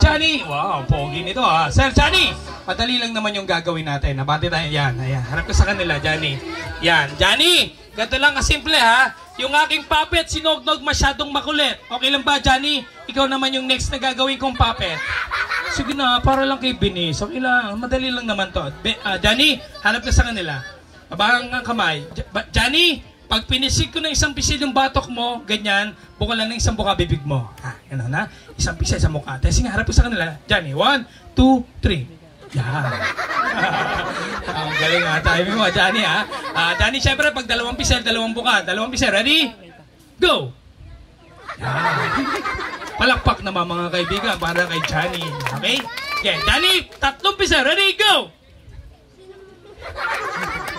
Johnny. Wow, pogi nito ha. Sir Johnny, madali lang naman yung gagawin natin. Nabati tayo yan. Ayan, harap ka sa kanila, Johnny. Yan, Johnny, ganito lang kasimple ha. Yung aking puppet, sinognog masyadong makulit. Okay lang ba, Johnny? Ikaw naman yung next na gagawin kong puppet. Sige na, para lang kay Binis. Okay lang, madali lang naman to. Johnny, harap ka sa kanila. Abang ang kamay. Johnny, pag pinisig ko ng isang pisil yung batok mo, ganyan, buka lang ng isang buka bibig mo. Yan na, isang pisil sa mukha. Tapos nga, harap ko sa kanila. Johnny, 1, 2, 3. Yan. Ang galing nga, timing mo, Johnny ha. Johnny, syempre, pag dalawang pisil, dalawang buka. Dalawang pisil, ready? Go! Yan. Palakpak naman mga kaibigan para kay Johnny. Okay? Okay, Johnny, 3 pisil, ready? Go!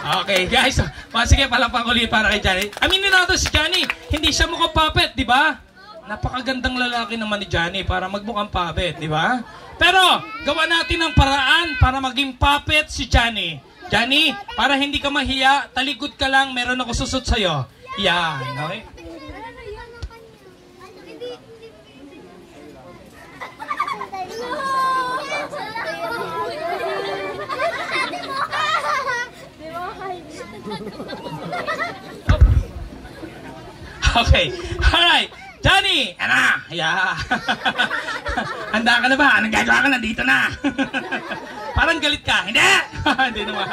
Okay, guys. Sige, palakpak ulit para kay Johnny. Aminin natin si Johnny, hindi siya mukhang puppet, di ba? Napakagandang lalaki naman ni Johnny para magmukhang puppet, di ba? Pero, gawa natin ng paraan para maging puppet si Johnny. Johnny, para hindi ka mahiya, talikod ka lang, meron ako susot sa'yo. Yan, okay? Okay, alright. Johnny, ano? Yeah. Handa ka na ba? Anong gagawa ka na? Dito na. Parang galit ka. Hindi! Hindi naman.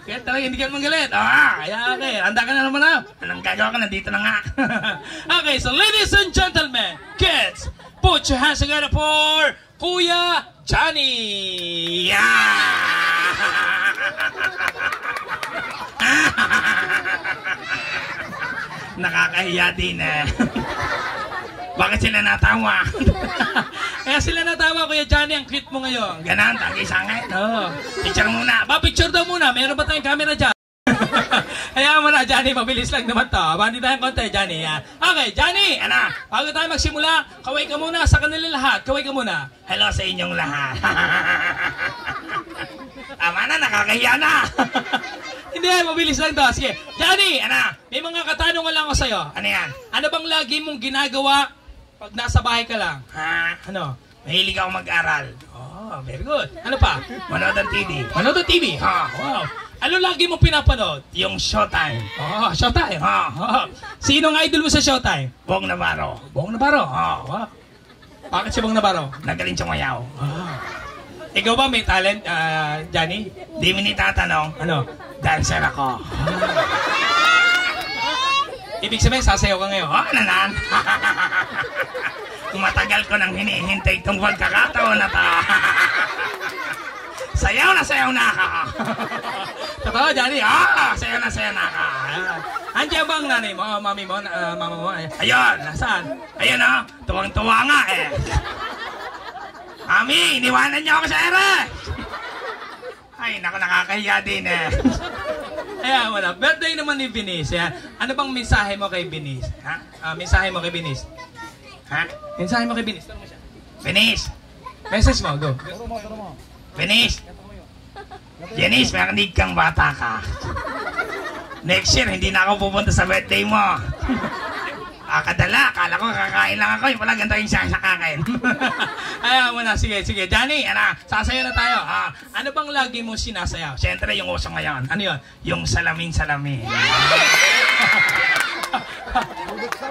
Kaya talaga hindi ka naman galit. Okay. Handa ka na naman na. Anong gagawa ka na? Dito na nga. Okay, so ladies and gentlemen, kids, put your hands together for Kuya Johnny. Yeah! Nakakahiya din eh. Bakit sila natawa? Kaya sila natawa, Kuya Johnny, ang cute mo ngayon. Ganon, tagay sangit. Picture muna. Picture daw muna. Meron ba tayong camera dyan? Hayaan mo na, Johnny. Mabilis lang naman to. Bandi tayong konti, Johnny. Okay, Johnny, bago tayo magsimula, kaway ka muna sa kanila lahat. Kaway ka muna. Hello sa inyong lahat. Tama na, nakakahiya na. Hindi, mabilis lang to. Sige, Johnny, may mga katanungan lang ako sa'yo. Ano yan? Ano bang lagi mong ginagawa pag nasa bahay ka lang? Ano? Mahilig ako mag-aral. Oh, very good. Ano pa? Manood ng TV. Manood ng TV? Wow. Ano lagi mong pinapanood? Yung Showtime. Oh, Showtime. Sinong idol mo sa Showtime? Bong Navarro. Bong Navarro? Wow. Bakit si Bong Navarro? Nagaling sumayaw. Ikaw ba may talent, Johnny? Di mo nitatanong. Ano? Dancer ako. Ibig sabihin, sasayaw ka ngayon. Nanan. Matagal ko nang hinihintay itong pagkakataon na ta. Sayaw na ako. Totoo, Johnny? Sayaw na ako. Andiyan ba ang nanay mo, mami mo, mama mo? Ayun, nasaan? Ayun tuwang-tuwa nga eh. Mami, iniwanan niyo ako sa ere. Ay, naku, nakakahiya din eh. Ayan, wala. Birthday naman ni Binis. Ano bang mensahe mo kay Binis? Mensahe mo kay Binis? Mensahe mo kay Binis? Binis! Message mo, go. Binis! Binis, makinig kang bata ka. Next year, hindi na ako pupunta sa birthday mo. Kadala, akala ko kakain lang ako. Yung pala ganito yung sasakakin. Ayaw mo na, sige. Johnny, sasayaw na tayo. Ano bang lagi mo sinasayaw? Siyempre yung uso ngayon. Ano yun? Yung salamin.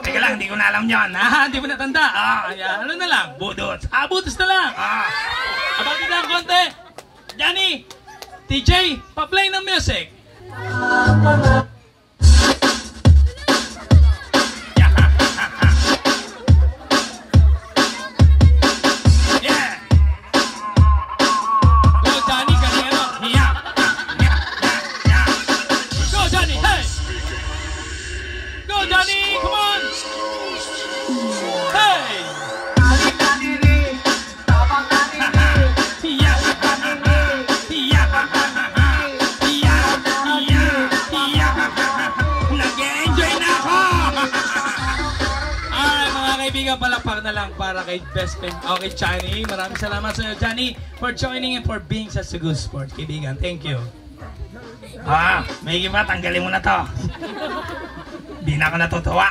Teka lang, hindi ko na alam yun. Hindi mo natanda. Ano na lang? Budots. Budots na lang. Abati na ang konti. Johnny, TJ, pa-play ng music. Palakpak na lang para kay best friend, okay, Johnny. Maraming salamat sa iyo, Johnny, for joining and for being such a good sport, kaibigan. Thank you. May iba, tanggalin mo na to. Di na ako natutuwa.